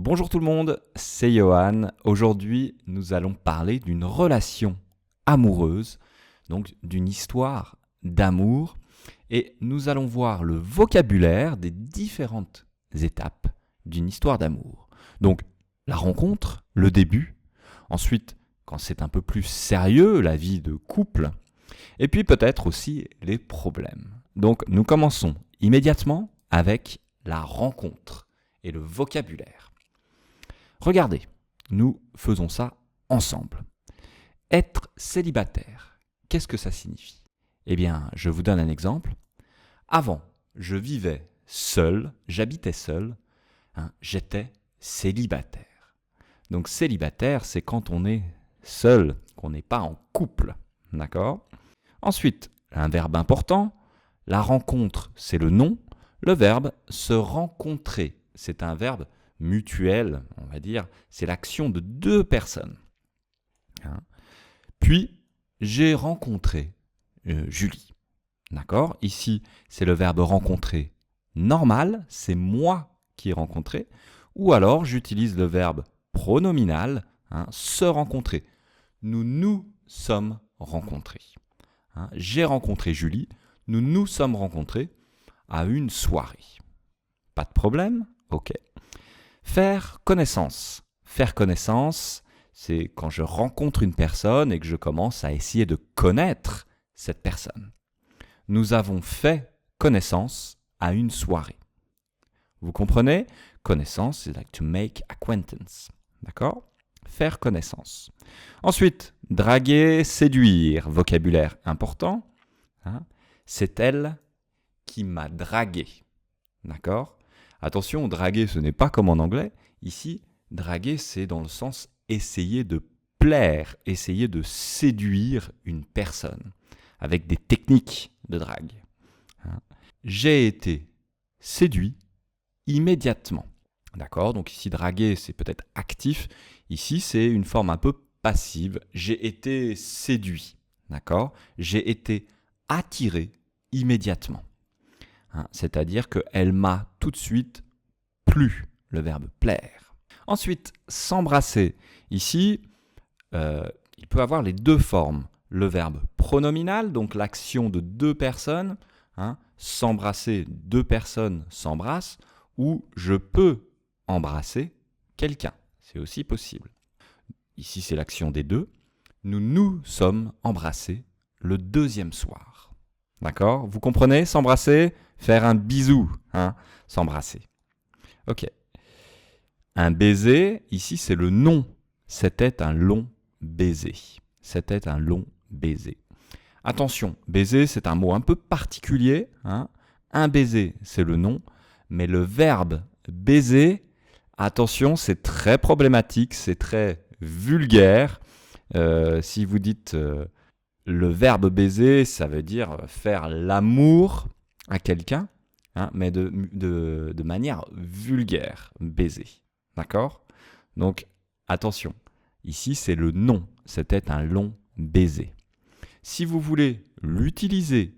Bonjour tout le monde, c'est Johan. Aujourd'hui, nous allons parler d'une relation amoureuse, donc d'une histoire d'amour. Et nous allons voir le vocabulaire des différentes étapes d'une histoire d'amour. Donc, la rencontre, le début. Ensuite, quand c'est un peu plus sérieux, la vie de couple. Et puis peut-être aussi les problèmes. Donc, nous commençons immédiatement avec la rencontre et le vocabulaire. Regardez, nous faisons ça ensemble. Être célibataire, qu'est-ce que ça signifie ? Eh bien, je vous donne un exemple. Avant, je vivais seul, j'habitais seul, j'étais célibataire. Donc célibataire, c'est quand on est seul, qu'on n'est pas en couple. D'accord ? Ensuite, un verbe important, la rencontre, c'est le nom. Le verbe se rencontrer, c'est un verbe mutuel, on va dire, c'est l'action de deux personnes. Puis, j'ai rencontré Julie. D'accord ? Ici, c'est le verbe rencontrer normal, c'est moi qui ai rencontré. Ou alors, j'utilise le verbe pronominal, se rencontrer. Nous nous sommes rencontrés. J'ai rencontré Julie, nous nous sommes rencontrés à une soirée. Pas de problème ? Ok. Faire connaissance. Faire connaissance, c'est quand je rencontre une personne et que je commence à essayer de connaître cette personne. Nous avons fait connaissance à une soirée. Vous comprenez ? Connaissance, c'est like to make acquaintance. D'accord ? Faire connaissance. Ensuite, draguer, séduire. Vocabulaire important. C'est elle qui m'a dragué. D'accord ? Attention, draguer, ce n'est pas comme en anglais. Ici, draguer, c'est dans le sens essayer de plaire, essayer de séduire une personne avec des techniques de drague. J'ai été séduit immédiatement. D'accord ? Donc ici, draguer, c'est peut-être actif. Ici, c'est une forme un peu passive. J'ai été séduit. D'accord ? J'ai été attiré immédiatement. C'est-à-dire qu'elle m'a tout de suite plu, le verbe plaire. Ensuite, s'embrasser. Ici, il peut avoir les deux formes. Le verbe pronominal, donc l'action de deux personnes, s'embrasser, deux personnes s'embrassent, ou je peux embrasser quelqu'un. C'est aussi possible. Ici, c'est l'action des deux. Nous nous sommes embrassés le deuxième soir. D'accord ? Vous comprenez ? S'embrasser, faire un bisou, s'embrasser. Ok. Un baiser, ici, c'est le nom. C'était un long baiser. C'était un long baiser. Attention, baiser, c'est un mot un peu particulier. Un baiser, c'est le nom. Mais le verbe baiser, attention, c'est très problématique, c'est très vulgaire. Si vous dites le verbe baiser, ça veut dire faire l'amour à quelqu'un, mais de manière vulgaire, baiser. D'accord ? Donc, attention, ici c'est le nom, c'était un long baiser. Si vous voulez l'utiliser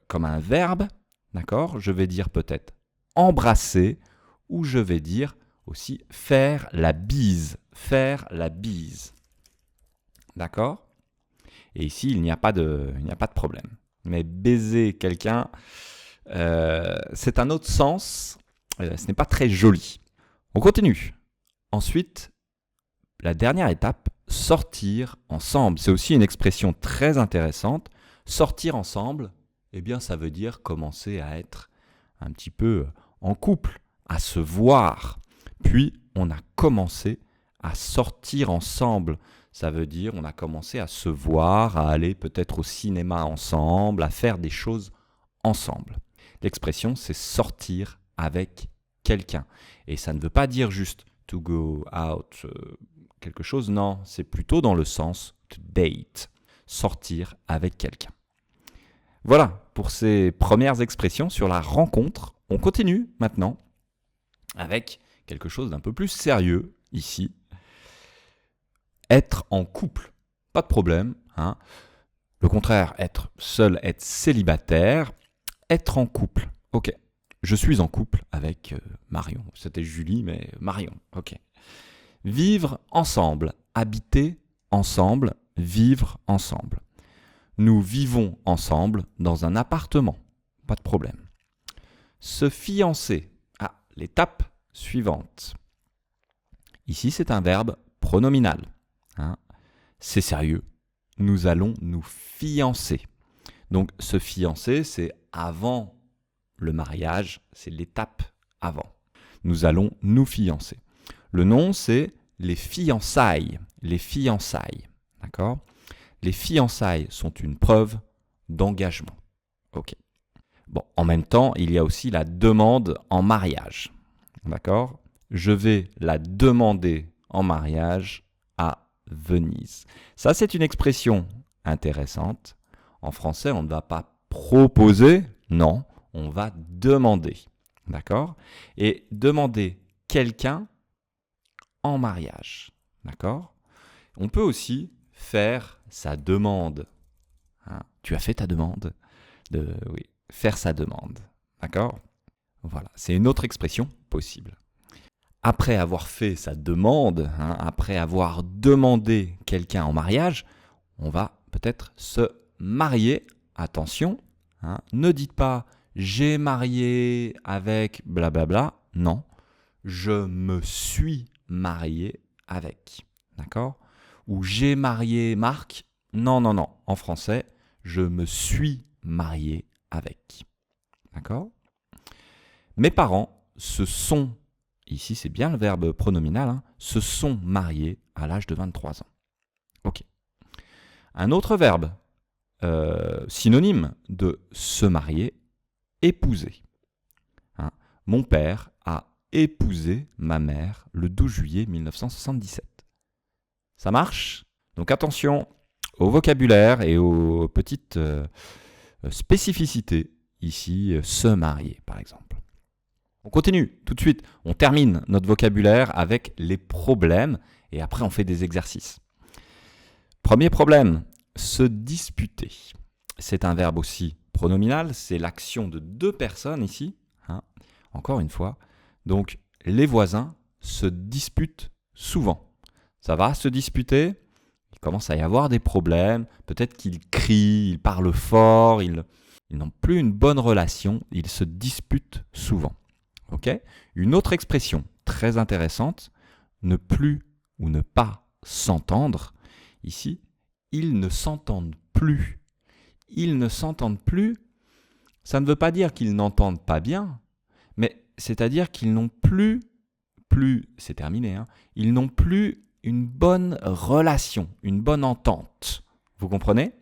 comme un verbe, d'accord, je vais dire peut-être embrasser, ou je vais dire aussi faire la bise. Faire la bise. D'accord ? Et ici, il n'y a pas de problème. Mais baiser quelqu'un, c'est un autre sens. Ce n'est pas très joli. On continue. Ensuite, la dernière étape, sortir ensemble. C'est aussi une expression très intéressante. Sortir ensemble, eh bien, ça veut dire commencer à être un petit peu en couple, à se voir. Puis, on a commencé à sortir ensemble. Ça veut dire on a commencé à se voir, à aller peut-être au cinéma ensemble, à faire des choses ensemble. L'expression, c'est sortir avec quelqu'un. Et ça ne veut pas dire juste to go out, quelque chose. Non, c'est plutôt dans le sens to date, sortir avec quelqu'un. Voilà pour ces premières expressions sur la rencontre. On continue maintenant avec quelque chose d'un peu plus sérieux ici. Être en couple, pas de problème. Le contraire, être seul, être célibataire. Être en couple, ok. Je suis en couple avec Marion. C'était Julie, mais Marion. Ok. Vivre ensemble. Habiter ensemble. Vivre ensemble. Nous vivons ensemble dans un appartement. Pas de problème. Se fiancer. Ah, l'étape suivante. Ici, c'est un verbe pronominal. Hein. C'est sérieux. Nous allons nous fiancer. Donc, se fiancer, c'est avant le mariage, c'est l'étape avant. Nous allons nous fiancer. Le nom, c'est les fiançailles. Les fiançailles. D'accord ? Les fiançailles sont une preuve d'engagement. Ok. Bon, en même temps, il y a aussi la demande en mariage. D'accord ? Je vais la demander en mariage à Venise. Ça, c'est une expression intéressante. En français, on ne va pas proposer, non, on va demander. D'accord ? Et demander quelqu'un en mariage. D'accord ? On peut aussi faire sa demande. Hein ? Tu as fait ta demande ? Oui, faire sa demande. D'accord ? Voilà, c'est une autre expression possible. Après avoir fait sa demande, après avoir demandé quelqu'un en mariage, on va peut-être se marier. Attention, ne dites pas « j'ai marié avec blablabla ». Non, je me suis marié avec. D'accord ? Ou j'ai marié Marc. Non, non, non. En français, je me suis marié avec. D'accord ? Mes parents se sont, ici c'est bien le verbe pronominal, se sont mariés à l'âge de 23 ans. Ok. Un autre verbe, synonyme de se marier, épouser. Mon père a épousé ma mère le 12 juillet 1977. Ça marche ? Donc attention au vocabulaire et aux petites spécificités. Ici, se marier par exemple. On continue tout de suite. On termine notre vocabulaire avec les problèmes et après on fait des exercices. Premier problème, se disputer. C'est un verbe aussi pronominal, c'est l'action de deux personnes ici. Encore une fois. Donc les voisins se disputent souvent. Ça va se disputer ? Il commence à y avoir des problèmes. Peut-être qu'ils crient, ils parlent fort, ils n'ont plus une bonne relation. Ils se disputent souvent. Okay ? Une autre expression très intéressante, ne plus ou ne pas s'entendre. Ici, ils ne s'entendent plus. Ils ne s'entendent plus, ça ne veut pas dire qu'ils n'entendent pas bien, mais c'est-à-dire qu'ils n'ont plus, c'est terminé, ils n'ont plus une bonne relation, une bonne entente. Vous comprenez ?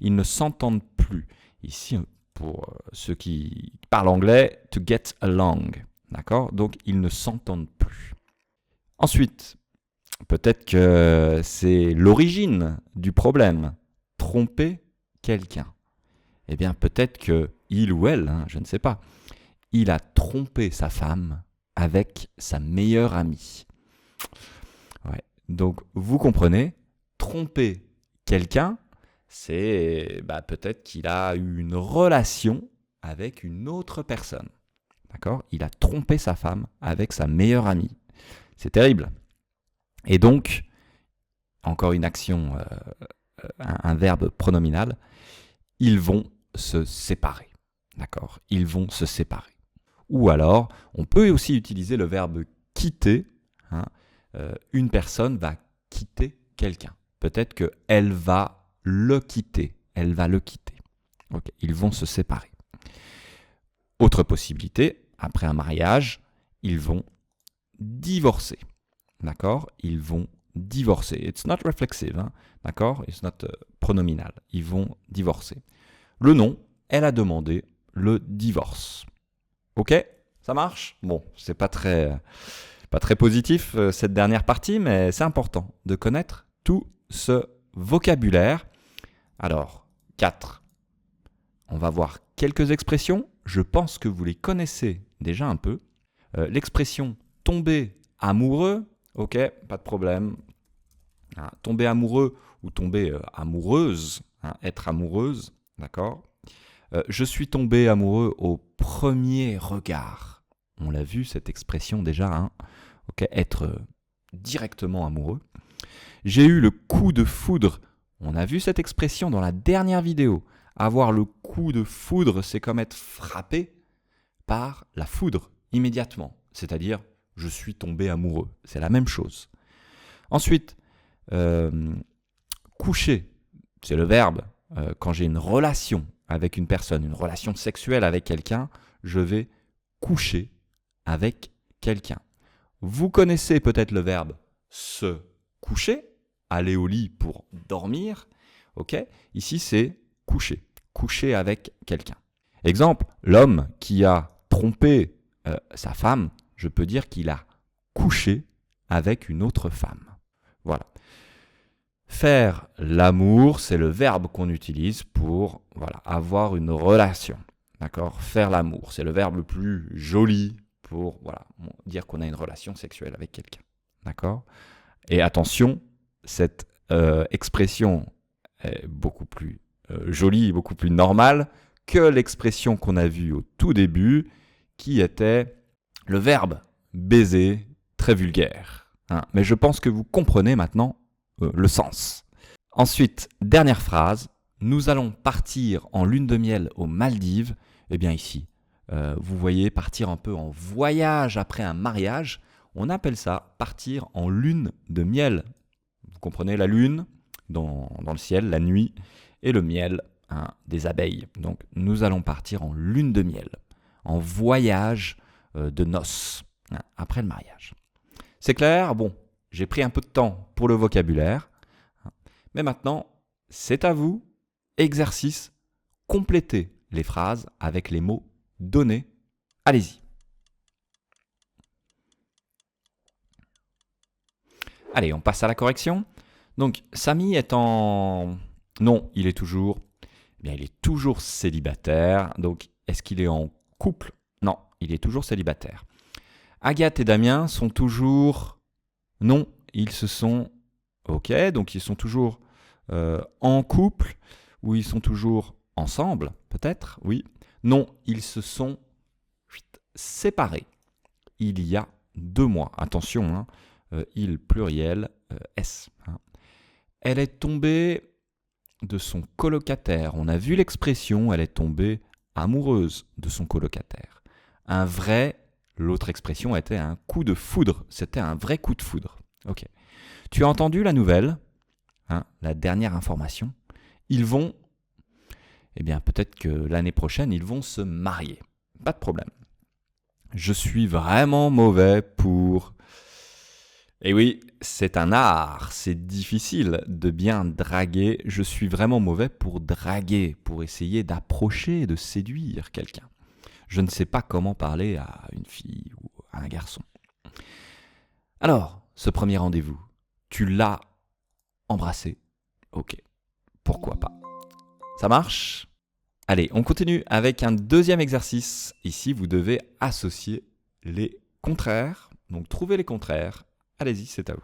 Ils ne s'entendent plus. Ici, pour ceux qui parlent anglais, to get along. D'accord ? Donc, ils ne s'entendent plus. Ensuite, peut-être que c'est l'origine du problème. Tromper quelqu'un. Eh bien, peut-être que il ou elle, je ne sais pas, il a trompé sa femme avec sa meilleure amie. Ouais. Donc, vous comprenez, tromper quelqu'un, c'est peut-être qu'il a eu une relation avec une autre personne. D'accord ? Il a trompé sa femme avec sa meilleure amie. C'est terrible. Et donc, encore une action, un verbe pronominal, ils vont se séparer. D'accord ? Ils vont se séparer. Ou alors, on peut aussi utiliser le verbe quitter. Une personne va quitter quelqu'un. Peut-être qu'elle va le quitter. Elle va le quitter. Okay. Ils vont se séparer. Autre possibilité, après un mariage, ils vont divorcer. D'accord ? Ils vont divorcer. It's not reflexive. D'accord ? It's not pronominal. Ils vont divorcer. Le nom, elle a demandé le divorce. Ok ? Ça marche ? Bon, c'est pas très positif cette dernière partie, mais c'est important de connaître tout ce vocabulaire. Alors, 4. On va voir quelques expressions. Je pense que vous les connaissez déjà un peu. L'expression tomber amoureux, ok, pas de problème. Tomber amoureux ou tomber amoureuse, être amoureuse, d'accord ? Je suis tombé amoureux au premier regard. On l'a vu, cette expression déjà, hein. Ok, être directement amoureux. J'ai eu le coup de foudre. On a vu cette expression dans la dernière vidéo. Avoir le coup de foudre, c'est comme être frappé par la foudre immédiatement. C'est-à-dire, je suis tombé amoureux. C'est la même chose. Ensuite, coucher, c'est le verbe. Quand j'ai une relation avec une personne, une relation sexuelle avec quelqu'un, je vais coucher avec quelqu'un. Vous connaissez peut-être le verbe se coucher, aller au lit pour dormir. Ok ? Ici, c'est coucher, coucher avec quelqu'un. Exemple, l'homme qui a trompé sa femme, je peux dire qu'il a couché avec une autre femme. Voilà. Faire l'amour, c'est le verbe qu'on utilise pour avoir une relation. D'accord ? Faire l'amour, c'est le verbe le plus joli pour dire qu'on a une relation sexuelle avec quelqu'un. D'accord ? Et attention, cette expression est beaucoup plus jolie, beaucoup plus normale que l'expression qu'on a vue au tout début, qui était le verbe baiser, très vulgaire. Hein. Mais je pense que vous comprenez maintenant le sens. Ensuite, dernière phrase, nous allons partir en lune de miel aux Maldives. Eh bien ici, vous voyez partir un peu en voyage après un mariage. On appelle ça partir en lune de miel. Vous comprenez, la lune dans le ciel, la nuit, et le miel, hein, des abeilles. Donc nous allons partir en lune de miel, en voyage de noces, hein, après le mariage. C'est clair ? Bon, j'ai pris un peu de temps pour le vocabulaire, hein, mais maintenant, c'est à vous. Exercice, complétez les phrases avec les mots donnés. Allez-y. Allez, on passe à la correction. Donc, Samy est en... Non, il est toujours... Eh bien, il est toujours célibataire. Donc, est-ce qu'il est en couple ? Non, il est toujours célibataire. Agathe et Damien sont toujours... Non, ils se sont... Ok, donc ils sont toujours en couple, ou ils sont toujours ensemble, peut-être, oui. Non, ils se sont séparés il y a 2 mois. Attention, hein, il pluriel S. Hein. Elle est tombée de son colocataire. On a vu l'expression, elle est tombée amoureuse de son colocataire. Un vrai, l'autre expression était un coup de foudre. C'était un vrai coup de foudre. Ok. Tu as entendu la nouvelle, hein, la dernière information. Ils vont, eh bien peut-être que l'année prochaine, ils vont se marier. Pas de problème. Je suis vraiment mauvais pour... Et oui, c'est un art, c'est difficile de bien draguer. Je suis vraiment mauvais pour draguer, pour essayer d'approcher, de séduire quelqu'un. Je ne sais pas comment parler à une fille ou à un garçon. Alors, ce premier rendez-vous, tu l'as embrassé. Ok, pourquoi pas. Ça marche ? Allez, on continue avec un deuxième exercice. Ici, vous devez associer les contraires. Donc, trouvez les contraires. Allez-y, c'est à vous.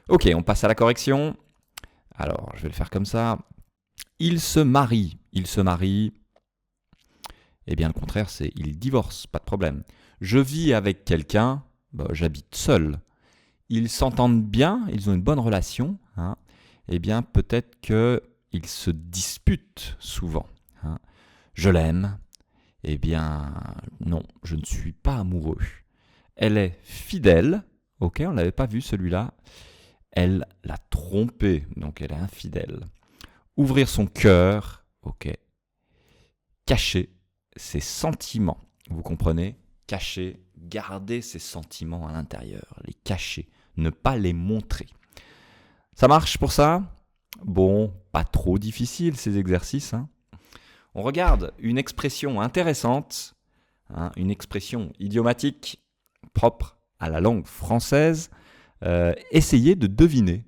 Ok, on passe à la correction. Alors, je vais le faire comme ça. Il se marie. Il se marie. Eh bien, le contraire, c'est il divorce. Pas de problème. Je vis avec quelqu'un. J'habite seul. Ils s'entendent bien. Ils ont une bonne relation. Hein. Eh bien, peut-être qu'ils se disputent souvent. Hein. Je l'aime. Eh bien, non, je ne suis pas amoureux. Elle est fidèle. Ok, on ne l'avait pas vu celui-là. Elle l'a trompé, donc elle est infidèle. Ouvrir son cœur. Ok. Cacher ses sentiments. Vous comprenez ? Cacher, garder ses sentiments à l'intérieur. Les cacher, ne pas les montrer. Ça marche pour ça ? Bon, pas trop difficile ces exercices. Hein. On regarde une expression intéressante, hein, une expression idiomatique propre à la langue française. Essayez de deviner.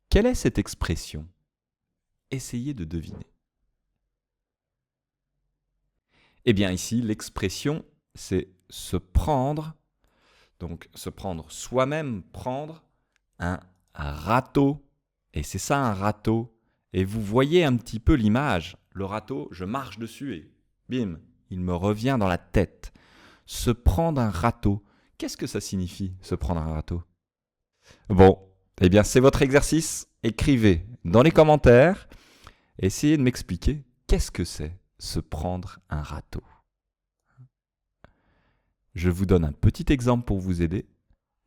Quelle est cette expression ? Essayez de deviner. Eh bien ici, l'expression, c'est se prendre, donc se prendre soi-même, prendre un râteau Et c'est ça un râteau. Et vous voyez un petit peu l'image. Le râteau, je marche dessus et bim, il me revient dans la tête. Se prendre un râteau. Qu'est-ce que ça signifie, se prendre un râteau? Bon, eh bien c'est votre exercice. Écrivez dans les commentaires. Essayez de m'expliquer qu'est-ce que c'est se prendre un râteau. Je vous donne un petit exemple pour vous aider.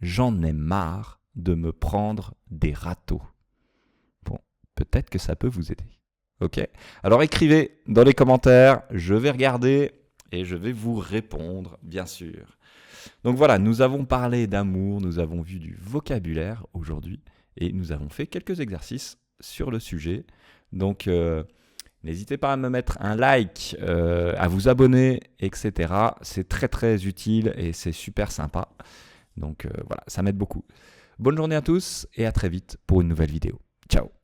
J'en ai marre de me prendre des râteaux. Bon, peut-être que ça peut vous aider. Ok? Alors écrivez dans les commentaires, je vais regarder et je vais vous répondre, bien sûr. Donc voilà, nous avons parlé d'amour, nous avons vu du vocabulaire aujourd'hui et nous avons fait quelques exercices sur le sujet. Donc n'hésitez pas à me mettre un like, à vous abonner, etc. C'est très très utile et c'est super sympa. Donc voilà, ça m'aide beaucoup. Bonne journée à tous et à très vite pour une nouvelle vidéo. Ciao!